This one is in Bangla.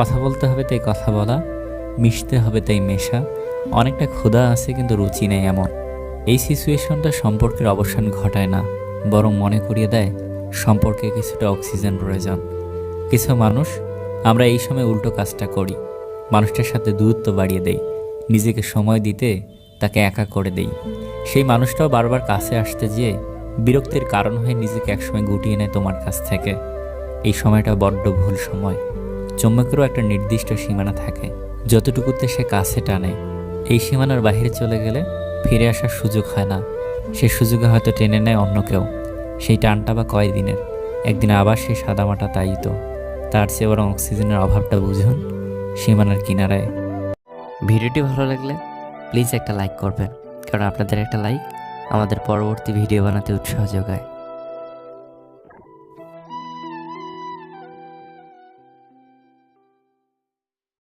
কথা বলতে হবে তাই কথা বলা, মিশতে হবে তাই মেশা, অনেকটা ক্ষুধা আছে কিন্তু রুচি নেই এমন। এই সিচুয়েশনটা সম্পর্কের অবসান ঘটায় না, বরং মনে করিয়ে দেয় সম্পর্কে কিছুটা অক্সিজেন প্রয়োজন। কিছু মানুষ আমরা এই সময় উল্টো কাজটা করি, মানুষটার সাথে দূরত্ব বাড়িয়ে দেই, নিজেকে সময় দিতে তাকে একা করে দেই। সেই মানুষটাও বারবার কাছে আসতে যেয়ে বিরক্তির কারণ হয়ে নিজেকে একসময় গুটিয়ে নেয় তোমার কাছ থেকে। এই সময়টা বড্ড ভুল সময়। চুম্বকেরও একটা নির্দিষ্ট সীমানা থাকে, যতটুকুতে সে কাছে টানে। এই সীমানার বাইরে চলে গেলে ফিরে আসার সুযোগ হয় না। সে সুযোগে হয়তো টেনে নেয় অন্য কেউ। সেই টানটা বা কয়দিনের, একদিন আবার সেই সাদামাটা তাই তো। তার চেয়ে বরং অক্সিজেনের অভাবটা বুঝুন সীমানার কিনারায়। ভিডিওটি ভালো লাগলে প্লিজ একটা লাইক করবেন, কারণ আপনাদের একটা লাইক আমাদের পরবর্তী ভিডিও বানাতে উৎসাহ যোগায়।